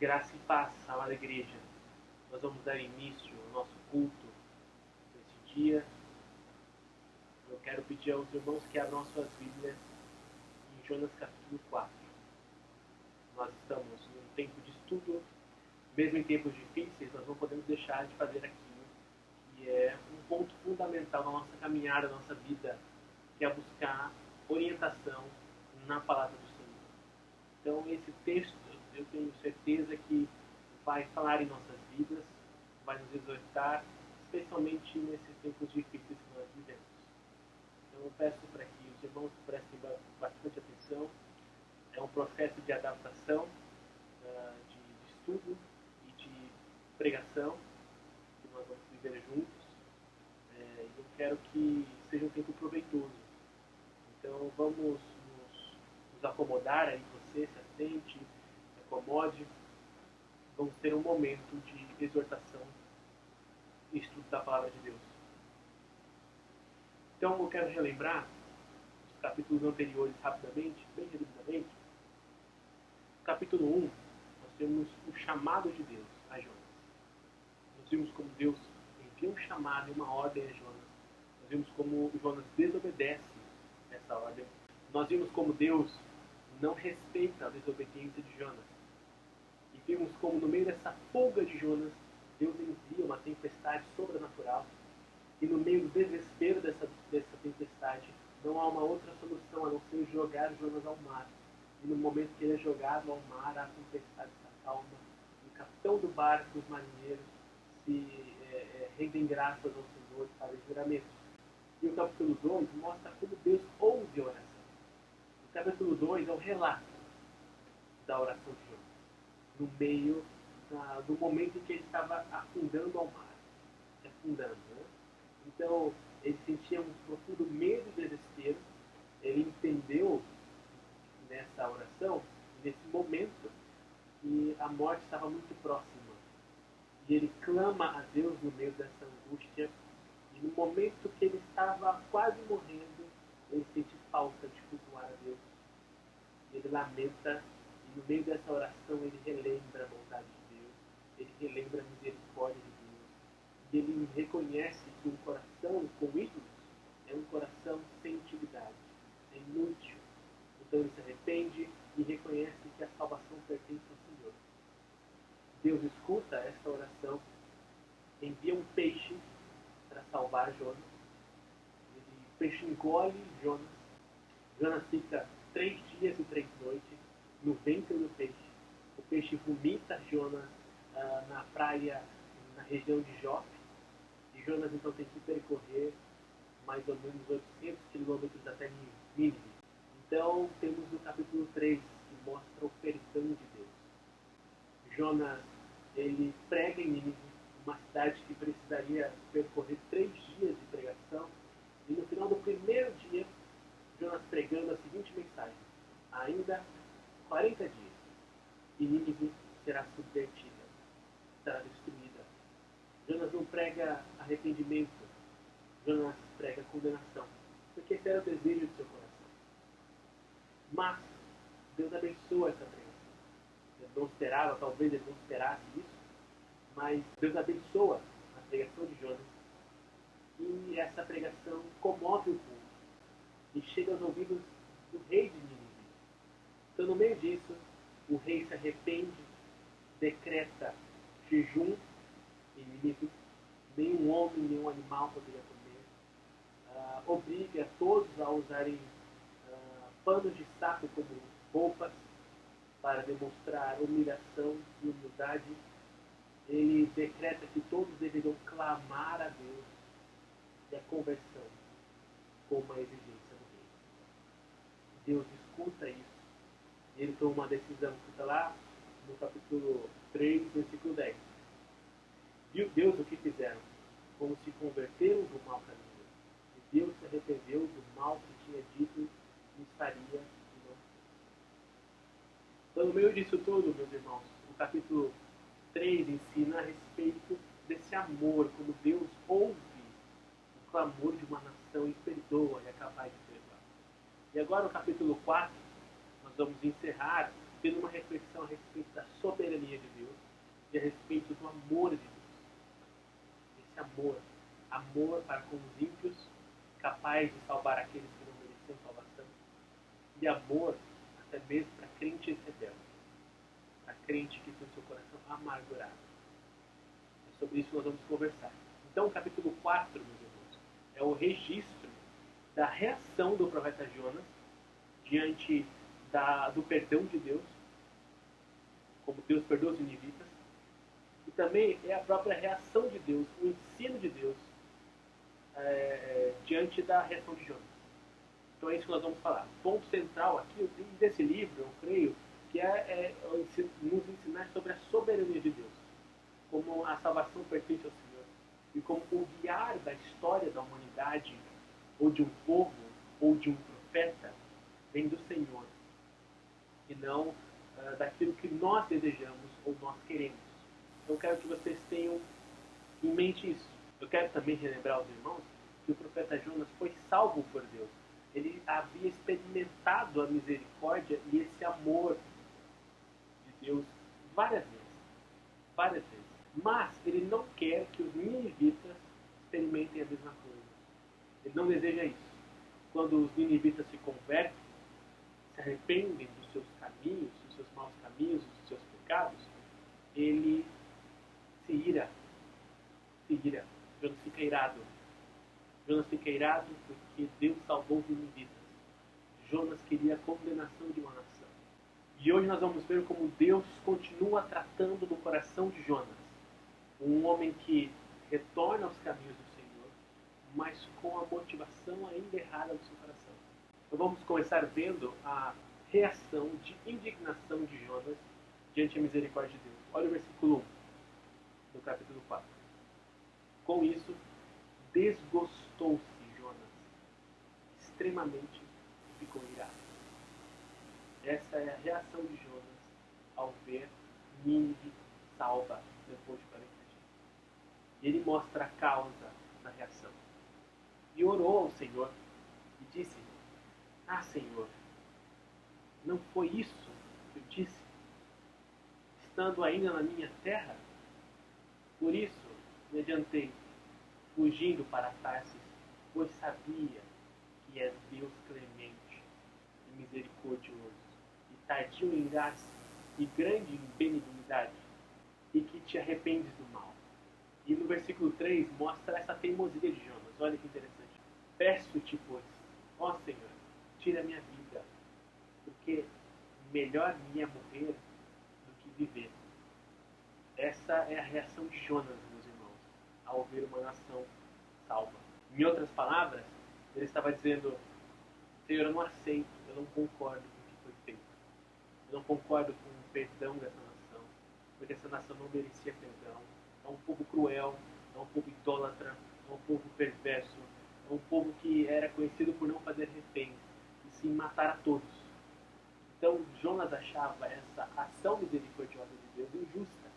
Graça e paz, amada igreja. Nós vamos dar início ao nosso culto nesse dia. Eu quero pedir aos irmãos que abram suas Bíblias em Jonas capítulo 4. Nós estamos num tempo de estudo, mesmo em tempos difíceis, nós não podemos deixar de fazer aquilo que é um ponto fundamental na nossa caminhada, na nossa vida, que é buscar orientação na palavra do Senhor. Então, esse texto, eu tenho certeza que vai falar em nossas vidas, vai nos exortar, especialmente nesses tempos difíceis que nós vivemos. Então, eu peço para que os irmãos prestem bastante atenção. É um processo de adaptação, de estudo e de pregação que nós vamos viver juntos. Eu quero que seja um tempo proveitoso. Então, vamos nos acomodar aí, você se assente, se acomode. Vamos ter um momento de exortação e estudo da palavra de Deus. Então, eu quero relembrar os capítulos anteriores rapidamente, bem resumidamente. No capítulo 1, nós temos o chamado de Deus a Jonas. Nós vimos como Deus envia um chamado e uma ordem a Jonas. Nós vimos como Jonas desobedece essa ordem. Nós vimos como Deus não respeita a desobediência de Jonas. E vimos como no meio dessa fuga de Jonas, Deus envia uma tempestade sobrenatural. E no meio do desespero dessa tempestade, não há uma outra solução a não ser jogar Jonas ao mar. E no momento que ele é jogado ao mar, a tempestade se acalma. O capitão do barco, os marinheiros, se rendem graças ao Senhor e fazem juramentos. E o capítulo 2 mostra como Deus ouve a oração. O capítulo 2 é o relato da oração de Jonas, no meio do momento em que ele estava afundando ao mar. Se afundando, né? Então, ele sentia um profundo medo e desespero. Ele entendeu nessa oração, nesse momento, que a morte estava muito próxima. E ele clama a Deus no meio dessa angústia. E no momento que ele estava quase morrendo, ele sente falta de cultuar a Deus. Ele lamenta, e no meio dessa oração ele relembra a bondade de Deus, ele relembra a misericórdia de Deus. E ele reconhece que um coração com ídolos é um coração sem utilidade, é inútil. Então ele se arrepende e reconhece que a salvação pertence ao Senhor. Deus escuta esta oração, envia um peixe para salvar Jonas. O peixe engole Jonas. Jonas fica 3 dias e 3 noites no ventre do peixe. O peixe vomita Jonas na praia, na região de Jope. E Jonas então tem que percorrer mais ou menos 800 quilômetros até Nínive. Então temos o capítulo 3, que mostra o perdão de Deus. Jonas, ele prega em Nínive, uma cidade que precisaria percorrer 3 dias de pregação. E no final do primeiro dia, Jonas pregando a seguinte mensagem: ainda 40 dias, e Nínive será subvertida, será destruída. Jonas não prega arrependimento, Jonas prega condenação, porque esse era o desejo do seu coração. Mas Deus abençoa essa pregação. Ele não esperava, talvez ele não esperasse isso, mas Deus abençoa a pregação de Jonas. E essa pregação comove o povo e chega aos ouvidos do rei de Nínive. Então, no meio disso, o rei se arrepende, decreta jejum em Nínive. Nenhum homem, nenhum animal poderia comer. Obriga todos a usarem panos de saco como roupas para demonstrar humilhação e humildade. Ele decreta que todos deveriam clamar a Deus e a conversão como uma exigência do rei. Deus escuta isso. Ele toma uma decisão que está lá no capítulo 3, versículo 10. Viu Deus o que fizeram? Como se converteram do mau caminho. E Deus se arrependeu do mal que tinha dito que lhes faria e não fez. Então, no meio disso tudo, meus irmãos, o capítulo 3 ensina a respeito desse amor, como Deus ouve o clamor de uma nação e perdoa e é capaz de perdoar. E agora, no capítulo 4, nós vamos encerrar tendo uma reflexão a respeito da soberania de Deus. amor de Deus. Esse amor para com os ímpios, capaz de salvar aqueles que não mereciam salvação, e amor até mesmo para crentes rebeldes, para crente que tem o seu coração amargurado. É sobre isso que nós vamos conversar. Então, o capítulo 4, meus irmãos, é o registro da reação do profeta Jonas diante do perdão de Deus, como Deus perdoa os ninivitas, e também é a própria reação de Deus, o ensino de Deus diante da reação de Jonas. Então é isso que nós vamos falar. O ponto central aqui desse livro, eu creio, que é nos ensinar sobre a soberania de Deus, como a salvação pertence ao Senhor, e como o guiar da história da humanidade, ou de um povo, ou de um profeta, vem do Senhor, e não daquilo que nós desejamos ou nós queremos. Então eu quero que vocês tenham em mente isso. Eu quero também relembrar aos irmãos que o profeta Jonas foi salvo por Deus. Ele havia experimentado a misericórdia e esse amor de Deus várias vezes. Mas ele não quer que os ninivitas experimentem a mesma coisa. Ele não deseja isso. Quando os ninivitas se convertem, se arrependem dos seus caminhos, dos seus maus caminhos, dos seus pecados, ele se ira. Jonas fica irado. Jonas fica irado porque Deus salvou os ninivitas. Jonas queria a condenação de uma nação. E hoje nós vamos ver como Deus continua tratando no coração de Jonas. Um homem que retorna aos caminhos do Senhor, mas com a motivação ainda errada do seu coração. Então vamos começar vendo a reação de indignação de Jonas diante da misericórdia de Deus. Olha o versículo 1 do capítulo 4. Com isso, desgostou-se Jonas extremamente e ficou irado. Essa é a reação de Jonas ao ver Nínive salva depois de 40 dias. E ele mostra a causa da reação. E orou ao Senhor e disse: Ah, Senhor, não foi isso que eu disse, estando ainda na minha terra? Por isso me adiantei, fugindo para Tarsis, pois sabia que és Deus clemente e misericordioso, e tardio em graça e grande em benignidade, e que te arrependes do mal. E no versículo 3 mostra essa teimosia de Jonas. Olha que interessante. Peço-te, pois, ó Senhor, tira a minha vida, porque melhor me é morrer do que viver. Essa é a reação de Jonas, meus irmãos, ao ver uma nação salva. Em outras palavras, ele estava dizendo: Senhor, eu não aceito, eu não concordo com o que foi feito. Eu não concordo com o perdão dessa nação, porque essa nação não merecia perdão. É um povo cruel, é um povo idólatra, é um povo perverso, é um povo que era conhecido por não fazer reféns, e sim matar a todos. Então Jonas achava essa ação misericordiosa de Deus injusta.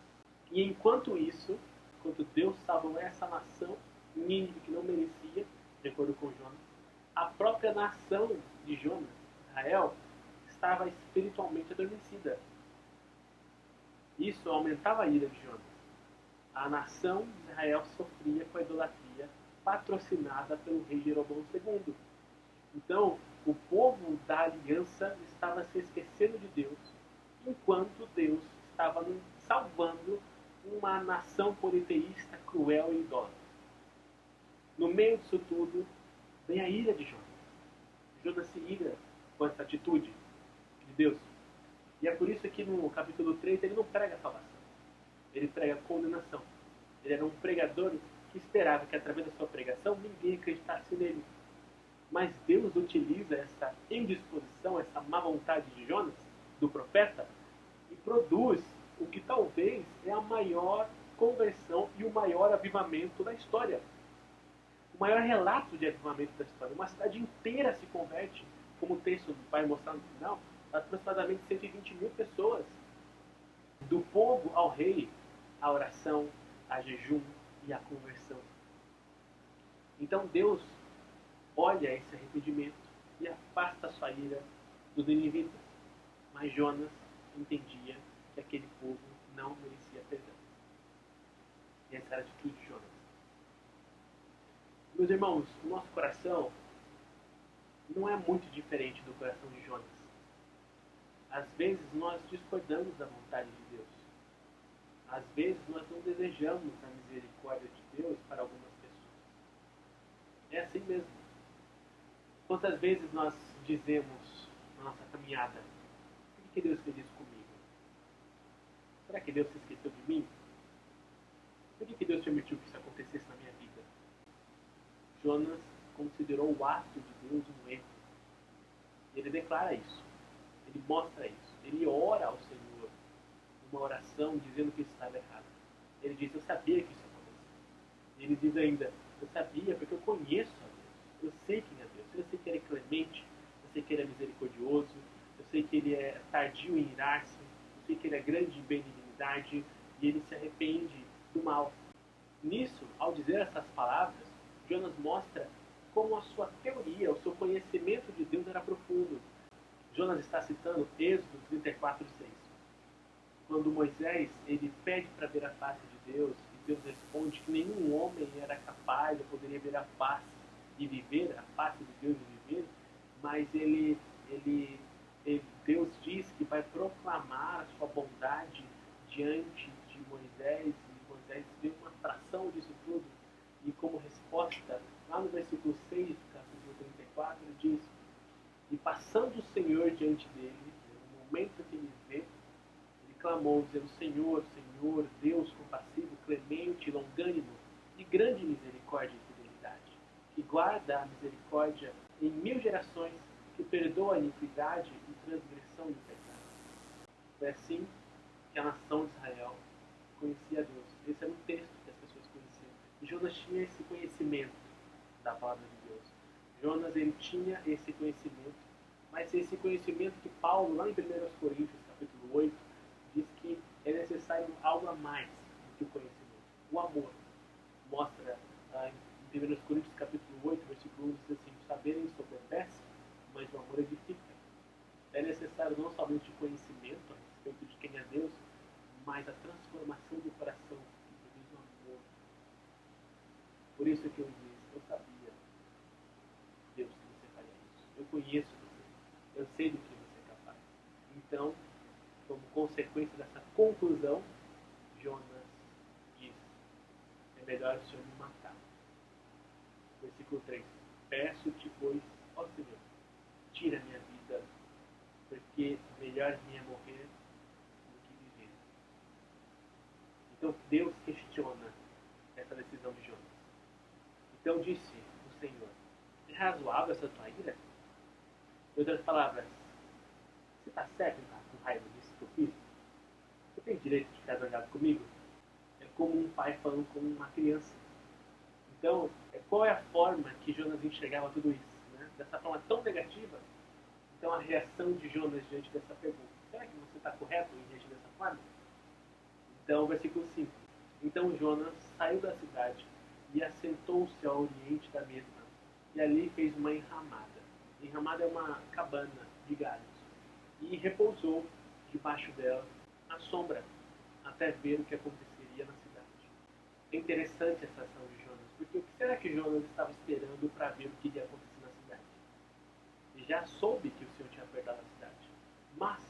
E enquanto isso, enquanto Deus salvou essa nação, Nínive que não merecia, de acordo com Jonas, a própria nação de Jonas, Israel, estava espiritualmente adormecida. Isso aumentava a ira de Jonas. A nação de Israel sofria com a idolatria patrocinada pelo rei Jeroboão II. Então, o povo da aliança estava se esquecendo de Deus, enquanto Deus estava salvando uma nação politeísta, cruel e idólatra. No meio disso tudo, vem a ira de Jonas. Jonas se ira com essa atitude de Deus. E é por isso que no capítulo 3 ele não prega salvação. Ele prega condenação. Ele era um pregador que esperava que através da sua pregação ninguém acreditasse nele. Mas Deus utiliza essa indisposição, essa má vontade de Jonas, do profeta, e produz o que talvez é a maior conversão e o maior avivamento da história. O maior relato de avivamento da história. Uma cidade inteira se converte, como o texto vai mostrar no final, aproximadamente 120 mil pessoas. Do povo ao rei, a oração, a jejum e a conversão. Então Deus olha esse arrependimento e afasta a sua ira dos ninivitas. Mas Jonas entendia que aquele povo não merecia perdão. essa era a atitude de Jonas. Meus irmãos, o nosso coração não é muito diferente do coração de Jonas. Às vezes nós discordamos da vontade de Deus. Às vezes nós não desejamos a misericórdia de Deus para algumas pessoas. É assim mesmo. Quantas vezes nós dizemos na nossa caminhada: por que Deus fez isso comigo? Será que Deus se esqueceu de mim? Por que Deus permitiu que isso acontecesse na minha vida? Jonas considerou o ato de Deus um erro. Ele declara isso. Ele mostra isso. Ele ora ao Senhor uma oração dizendo que isso estava errado. Ele diz: eu sabia que isso ia acontecer. Ele diz ainda: eu sabia porque eu conheço a Deus. Eu sei quem é Deus. Eu sei que Ele é clemente. Eu sei que Ele é misericordioso. Eu sei que Ele é tardio em irar-se. Eu sei que Ele é grande em benignidade. E Ele se arrepende do mal. Nisso, ao dizer essas palavras, Jonas mostra como a sua teoria, o seu conhecimento de Deus era profundo. Jonas está citando Êxodo 34:6. Quando Moisés ele pede para ver a face de Deus, e Deus responde que nenhum homem era capaz, ou poderia ver a face e viver, a face de Deus e viver, mas Deus diz que vai proclamar a sua bondade diante de Moisés, e Moisés vê uma fração disso tudo, e como resposta, lá no versículo 6 do capítulo 34, ele diz: e passando o Senhor diante dele, no momento que ele vê, ele clamou, dizendo: Senhor, Senhor, Deus compassivo, clemente, longânimo, de grande misericórdia e fidelidade, que guarda a misericórdia em 1000 gerações, que perdoa a iniquidade e transgressão do pecado. Foi assim que a nação de Israel conhecia a Deus. Esse era um texto que as pessoas conheciam. E Jonas tinha esse conhecimento da palavra de Deus. Jonas ele tinha esse conhecimento, mas esse conhecimento que Paulo, lá em 1 Coríntios, capítulo 8, diz que é necessário algo a mais do que o conhecimento. O amor. Mostra em 1 Coríntios, capítulo 8, versículo 1, diz assim: o saber ensoberbece, mas o amor edifica. É necessário não somente o conhecimento a respeito de quem é Deus, mas a transformação do coração que produz o amor. Por isso que eu disse: eu sabia, Deus, que você faria isso. Eu conheço você. Eu sei do que você é capaz. Então, como consequência dessa conclusão, Jonas diz: é melhor o Senhor me matar. Versículo 3: peço-te, pois, ó Senhor, tira minha vida, porque melhor me é morrer do que viver. Então Deus questiona essa decisão de Jonas. Então disse o Senhor: é razoável essa tua ira? Em outras palavras, você está certo em estar com raiva disso que eu fiz? Você tem direito de ficar zangado comigo? É como um pai falando com uma criança. Então, qual é a forma que Jonas enxergava tudo isso? Né? Dessa forma tão negativa? Então, a reação de Jonas diante dessa pergunta: será que você está correto em reagir dessa forma? Então, versículo 5. Então Jonas saiu da cidade e assentou-se ao oriente da mesma, e ali fez uma enramada. Enramada é uma cabana de galhos. E repousou debaixo dela, à sombra, até ver o que aconteceria na cidade. É interessante essa ação de Jonas, porque o que será que Jonas estava esperando para ver o que iria acontecer na cidade? Ele já soube que o Senhor tinha perdoado a cidade. Mas,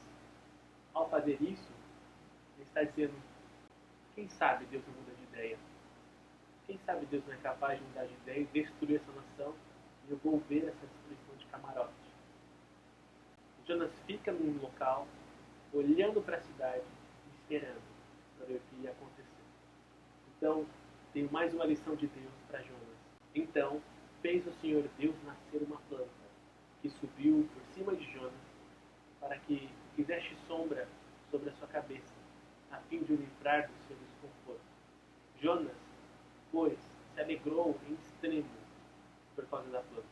ao fazer isso, ele está dizendo: quem sabe Deus não muda de ideia? Quem sabe Deus não é capaz de mudar de ideia e destruir essa nação e eu vou ver essa destruição de camarote. Jonas fica num local, olhando para a cidade e esperando para ver o que ia acontecer. Então, tem mais uma lição de Deus para Jonas. Então, fez o Senhor Deus nascer uma planta que subiu por cima de Jonas para que fizesse sombra sobre a sua cabeça, a fim de o livrar do seu desconforto. Jonas, pois, se alegrou em extremo por causa da planta.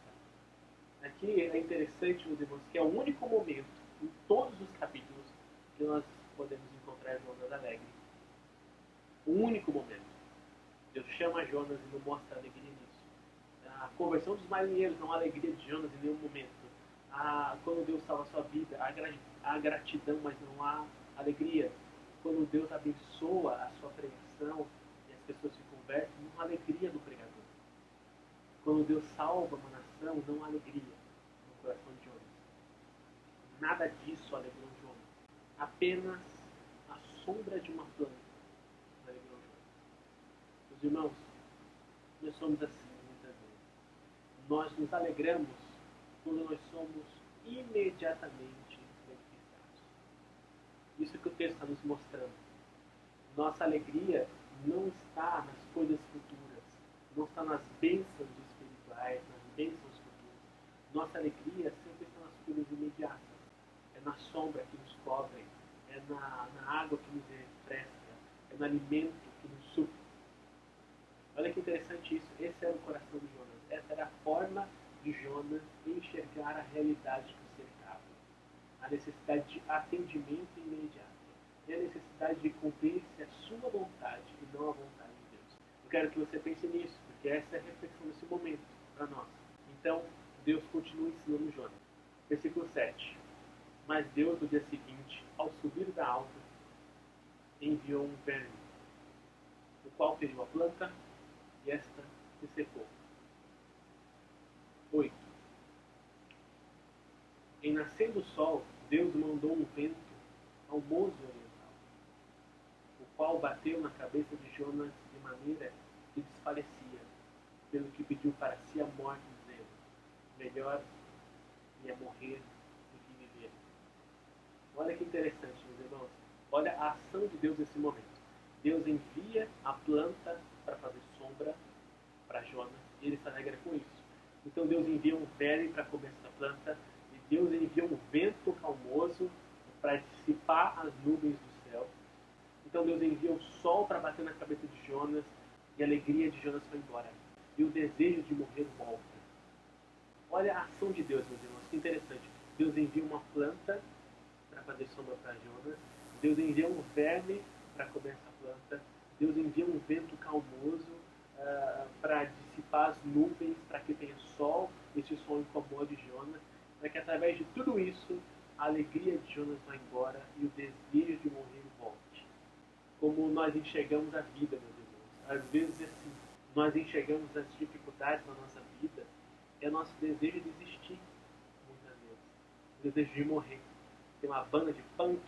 Aqui é interessante, meus irmãos, que é o único momento em todos os capítulos que nós podemos encontrar Jonas alegre. O único momento. Deus chama Jonas e não mostra alegria nisso. A conversão dos marinheiros não há alegria de Jonas em nenhum momento. Quando Deus salva a sua vida, há gratidão, mas não há alegria. Quando Deus abençoa a sua pregação e as pessoas se convertem, não há alegria no pregador. Quando Deus salva uma nação, não há alegria no coração de Jonas. Nada disso alegrou Jonas. Apenas a sombra de uma planta alegrou Jonas. Meus irmãos, nós somos assim muitas vezes. Nós nos alegramos quando nós somos imediatamente beneficiados. Isso que o texto está nos mostrando. Nossa alegria não está nas coisas futuras, não está nas bênçãos espirituais, nas bênçãos futuras. Nossa alegria sempre está nas coisas imediatas. É na sombra que nos cobre, é na água que nos refresca, é no alimento que nos supre. Olha que interessante isso. Esse era o coração de Jonas. Essa era a forma de Jonas enxergar a realidade que o cercava. A necessidade de atendimento imediato. E a necessidade de cumprir-se a sua vontade e não a vontade de Deus. Eu quero que você pense nisso, porque essa é a reflexão desse momento para nós. Então, Deus continua ensinando Jonas. Versículo 7. Mas Deus, no dia seguinte, ao subir da alva, enviou um verme, o qual feriu a planta e esta se secou. 8. Em nascendo o sol, Deus mandou um vento almoço oriental, o qual bateu na cabeça de Jonas de maneira que desfalecia, pelo que pediu para si a morte, dizendo: melhor é morrer do que viver. Olha que interessante, meus irmãos. Olha a ação de Deus nesse momento. Deus envia a planta para fazer sombra para Jonas e ele se alegra com isso. Então Deus envia um verme para comer essa planta e Deus envia um vento calmoso para dissipar as nuvens do céu. Então Deus envia o sol para bater na cabeça de Jonas e a alegria de Jonas foi embora. E o desejo de morrer volta. Olha a ação de Deus, meus irmãos, que interessante. Deus envia uma planta para fazer sombra para Jonas. Deus envia um verme para comer essa planta. Deus envia um vento calmoso para dissipar as nuvens, para que tenha sol, esse sol incomode Jonas, para que através de tudo isso a alegria de Jonas vá embora e o desejo de morrer volte. Como nós enxergamos a vida, meus irmãos. Às vezes é assim, nós enxergamos as dificuldades na nossa vida, é o nosso desejo de desistir, muitas vezes. O desejo de morrer. Tem uma banda de punk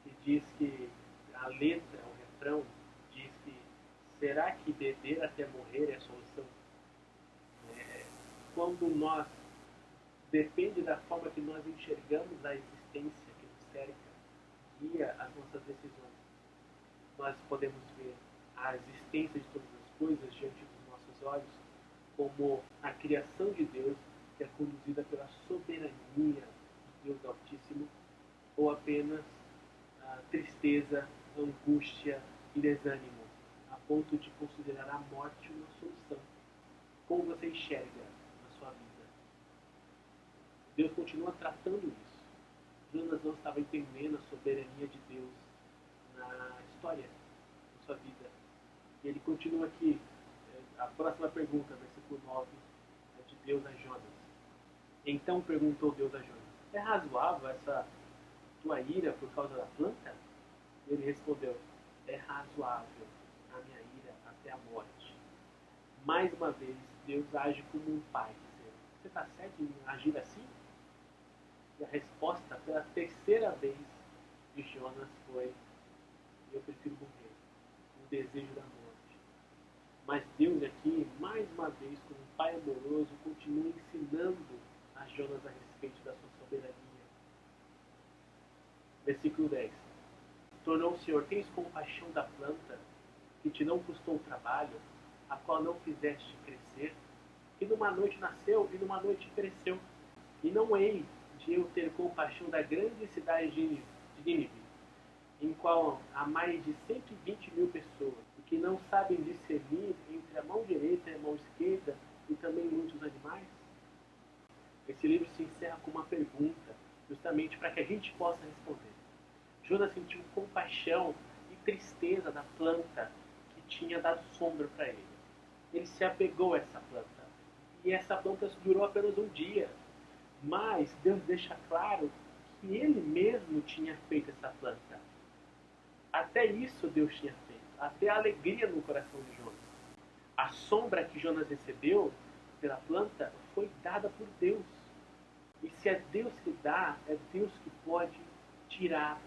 que diz que a letra, o refrão, diz que será que beber até morrer é a solução? Quando nós, depende da forma que nós enxergamos a existência que nos cerca, guia as nossas decisões. Nós podemos ver a existência de todas as coisas diante dos nossos olhos como a criação de Deus que é conduzida pela soberania de Deus Altíssimo, ou apenas tristeza, angústia e desânimo, a ponto de considerar a morte uma solução. Como você enxerga na sua vida? Deus continua tratando isso. Jonas não estava entendendo a soberania de Deus na história, na sua vida. E ele continua aqui. A próxima pergunta, versículo 9, é de Deus a Jonas. Então perguntou Deus a Jonas: é razoável essa tua ira por causa da planta? Ele respondeu: é razoável a minha ira até a morte. Mais uma vez, Deus age como um pai, dizendo: você está certo em agir assim? E a resposta, pela terceira vez, de Jonas foi: eu prefiro morrer, o desejo da morte. Mas Deus aqui, mais uma vez, como um pai amoroso, continua ensinando a Jonas a respeito da sua soberania. Versículo 10. Tornou o Senhor: tens compaixão da planta, que te não custou trabalho, a qual não fizeste crescer, que numa noite nasceu e numa noite cresceu. E não hei de eu ter compaixão da grande cidade de Nínive, em qual há mais de 120 mil pessoas, e que não sabem discernir entre a mão direita e a mão esquerda, e também muitos animais? Esse livro se encerra com uma pergunta, justamente para que a gente possa responder. Jonas sentiu compaixão e tristeza da planta que tinha dado sombra para ele. Ele se apegou a essa planta. E essa planta durou apenas um dia. Mas Deus deixa claro que ele mesmo tinha feito essa planta. Até isso Deus tinha feito. até alegria no coração de Jonas. A sombra que Jonas recebeu pela planta foi dada por Deus. E se é Deus que dá, é Deus que pode tirar.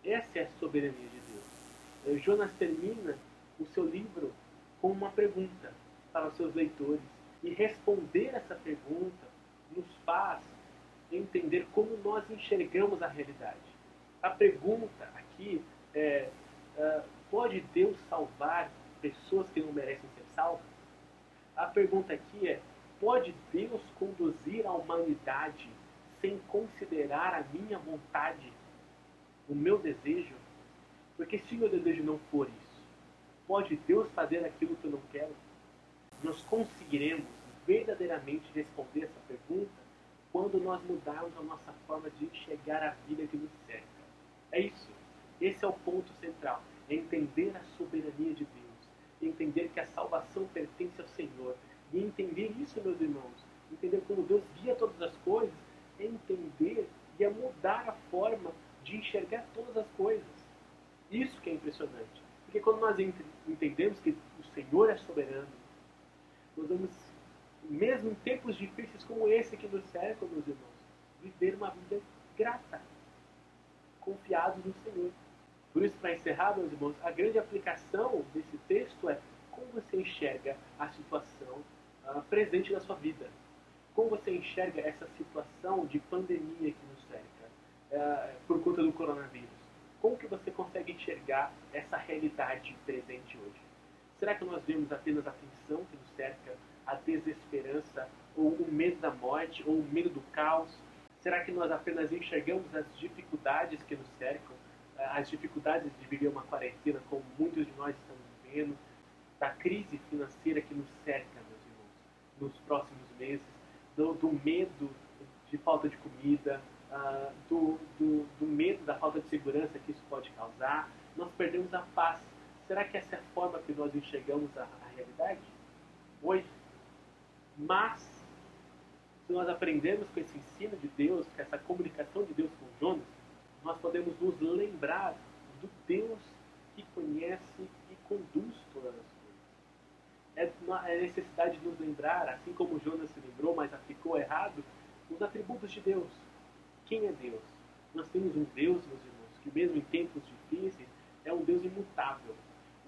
Essa é a soberania de Deus. Jonas termina o seu livro com uma pergunta para os seus leitores. E responder essa pergunta nos faz entender como nós enxergamos a realidade. A pergunta aqui é: pode Deus salvar pessoas que não merecem ser salvas? A pergunta aqui é: pode Deus conduzir a humanidade sem considerar a minha vontade, o meu desejo? Porque se o meu desejo não for isso, pode Deus fazer aquilo que eu não quero? Nós conseguiremos verdadeiramente responder essa pergunta quando nós mudarmos a nossa forma de enxergar a vida que nos cerca. É isso. Esse é o ponto central. É entender a soberania de Deus. Entender que a salvação pertence ao Senhor. E entender isso, meus irmãos. Entender como Deus guia todas as coisas. É entender e é mudar a forma de enxergar todas as coisas. Isso que é impressionante. Porque quando nós entendemos que o Senhor é soberano, nós vamos, mesmo em tempos difíceis como esse que nos cercam, meus irmãos, viver uma vida grata, confiados no Senhor. Por isso, para encerrar, meus irmãos, a grande aplicação desse texto é como você enxerga a situação presente na sua vida. Como você enxerga essa situação de pandemia que nos cerca por conta do coronavírus. Como que você consegue enxergar essa realidade presente hoje? Será que nós vemos apenas a tensão que nos cerca, a desesperança, ou o medo da morte, ou o medo do caos? Será que nós apenas enxergamos as dificuldades que nos cercam, as dificuldades de viver uma quarentena, como muitos de nós estamos vivendo, da crise financeira que nos cerca, meus irmãos, nos próximos meses, do medo de falta de comida, do medo da falta de segurança que isso pode causar? Nós perdemos a paz. Será que essa é a forma que nós enxergamos a realidade hoje? Mas, se nós aprendermos com esse ensino de Deus, com essa comunicação de Deus com Jonas, nós podemos nos lembrar do Deus que conhece e conduz todas as coisas. É necessidade de nos lembrar, assim como Jonas se lembrou, mas aplicou errado, os atributos de Deus. Quem é Deus? Nós temos um Deus, meus irmãos, que mesmo em tempos difíceis, é um Deus imutável.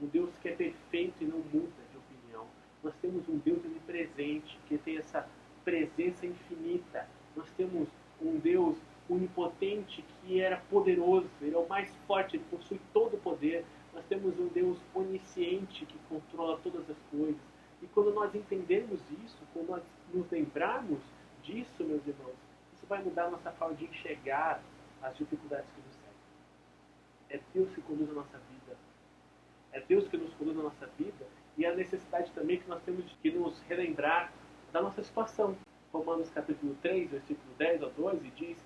Um Deus que é perfeito e não muda de opinião. Nós temos um Deus onipresente, que tem essa presença infinita. Nós temos um Deus onipotente que era poderoso, ele é o mais forte, ele possui todo o poder. Nós temos um Deus onisciente que controla todas as coisas. E quando nós entendemos isso, quando nós nos lembrarmos disso, meus irmãos, isso vai mudar a nossa forma de enxergar as dificuldades que nos cercam. É Deus que conduz a nossa vida. É Deus que nos conduz a nossa vida, e a necessidade também que nós temos de nos relembrar da nossa situação. Romanos capítulo 3, versículo 10 ao 12, diz: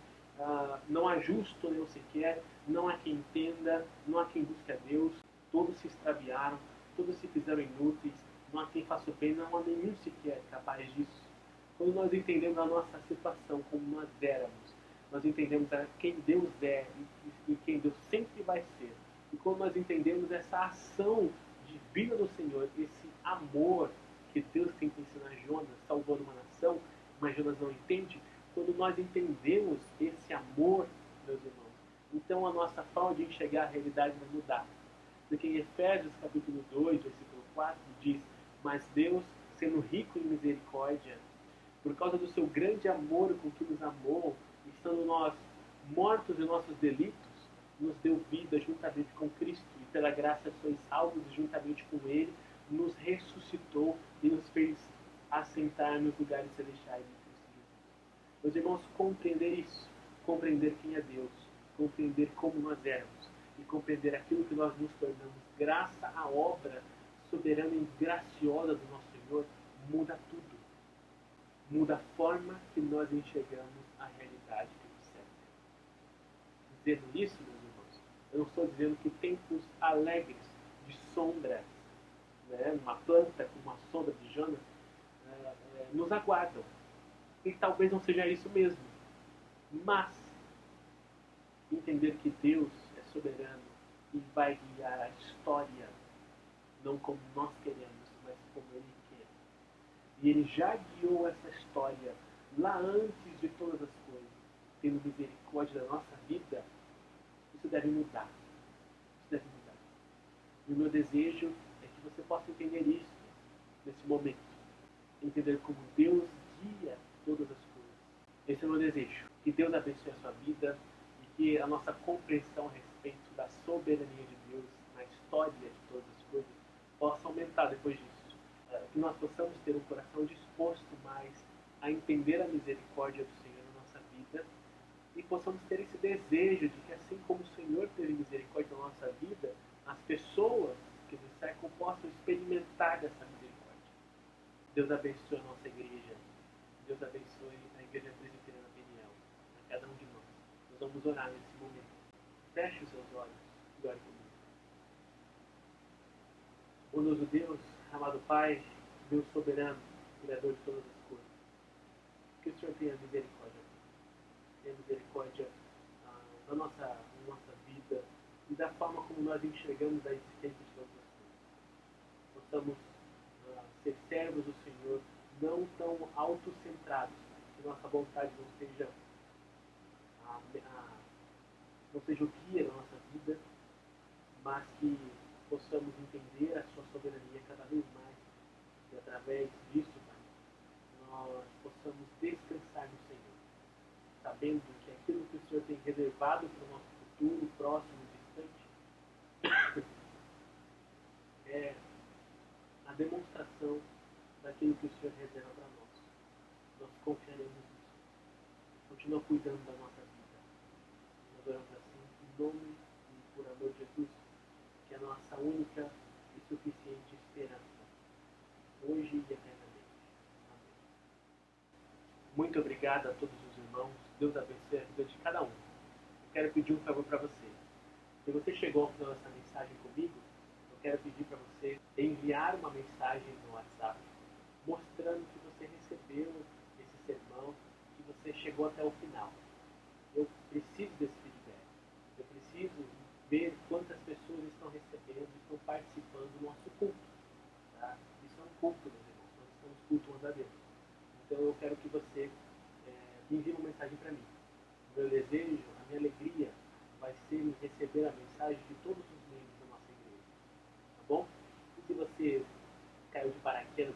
não há justo nenhum sequer, não há quem entenda, não há quem busque a Deus, todos se extraviaram, todos se fizeram inúteis, não há quem faça o bem, não há nenhum sequer capaz disso. Quando nós entendemos a nossa situação como nós éramos, nós entendemos quem Deus é e quem Deus sempre vai ser. E quando nós entendemos essa ação divina do Senhor, esse amor que Deus tem que ensinar Jonas, salvando uma nação, mas Jonas não entende, quando nós entendemos esse amor, meus irmãos, então a nossa forma de enxergar a realidade vai mudar. Porque em Efésios capítulo 2, versículo 4, diz: mas Deus, sendo rico em misericórdia, por causa do seu grande amor com que nos amou, estando nós mortos em nossos delitos, nos deu vida juntamente com Cristo, e pela graça sois salvos, e juntamente com Ele nos ressuscitou e nos fez assentar nos lugares celestiais em Cristo Jesus. Meus irmãos, compreender isso, compreender quem é Deus, compreender como nós éramos, e compreender aquilo que nós nos tornamos, graças à obra soberana e graciosa do nosso Senhor, muda tudo. Muda a forma que nós enxergamos a realidade que nos cerca. Dizendo isso, meus irmãos, eu não estou dizendo que tempos alegres de sombras, uma planta com uma sombra de Jonas, nos aguardam. E talvez não seja isso mesmo. Mas entender que Deus é soberano e vai guiar a história, não como nós queremos, mas como Ele quer. E Ele já guiou essa história lá antes de todas as coisas, tendo misericórdia da nossa vida. Isso deve mudar. Isso deve mudar. E o meu desejo é que você possa entender isso nesse momento. Entender como Deus guia todas as coisas. Esse é o meu desejo. Que Deus abençoe a sua vida e que a nossa compreensão a respeito da soberania de Deus na história de todas as coisas possa aumentar depois disso. Que nós possamos ter um coração disposto mais a entender a misericórdia do Senhor na nossa vida e possamos ter esse desejo de que, assim como o Senhor teve misericórdia na nossa vida, as pessoas que nos cercam possam experimentar dessa misericórdia. Deus abençoe a nossa igreja. Deus abençoe a Igreja Presbiteriana Peniel, a cada um de nós. Nós vamos orar nesse momento. Feche os seus olhos e ore comigo. Bondoso Deus, amado Pai, Deus soberano, Criador de todas as coisas, que o Senhor tenha misericórdia. Tenha misericórdia da nossa vida e da forma como nós enxergamos a existência de todas as coisas. Possamos ser servos do Senhor, não tão autocentrados, que nossa vontade não seja o guia da nossa vida, mas que possamos entender a sua soberania cada vez mais e através disso, Pai, nós possamos descansar no Senhor, sabendo que aquilo que o Senhor tem reservado para o nosso futuro, próximo e distante, é a demonstração daquilo que o Senhor reserva para nós. Nós confiaremos nisso. Continua cuidando da nossa vida. Nós oramos assim, em nome e por amor de Jesus, que é a nossa única e suficiente esperança, hoje e eternamente. Amém. Muito obrigado a todos os irmãos. Deus abençoe a vida de cada um. Eu quero pedir um favor para você. Se você chegou ao final dessa mensagem comigo, eu quero pedir para você enviar uma mensagem no WhatsApp mostrando que você recebeu esse sermão, que você chegou até o final. Eu preciso desse feedback. Eu preciso ver quantas pessoas estão recebendo e estão participando do nosso culto. Tá? Isso é um culto, meus irmãos. Nós estamos cultuando a Deus. Então eu quero que você envie uma mensagem para mim. O meu desejo, a minha alegria, vai ser em receber a mensagem de todos os membros da nossa igreja. Tá bom? E se você caiu de paraquedas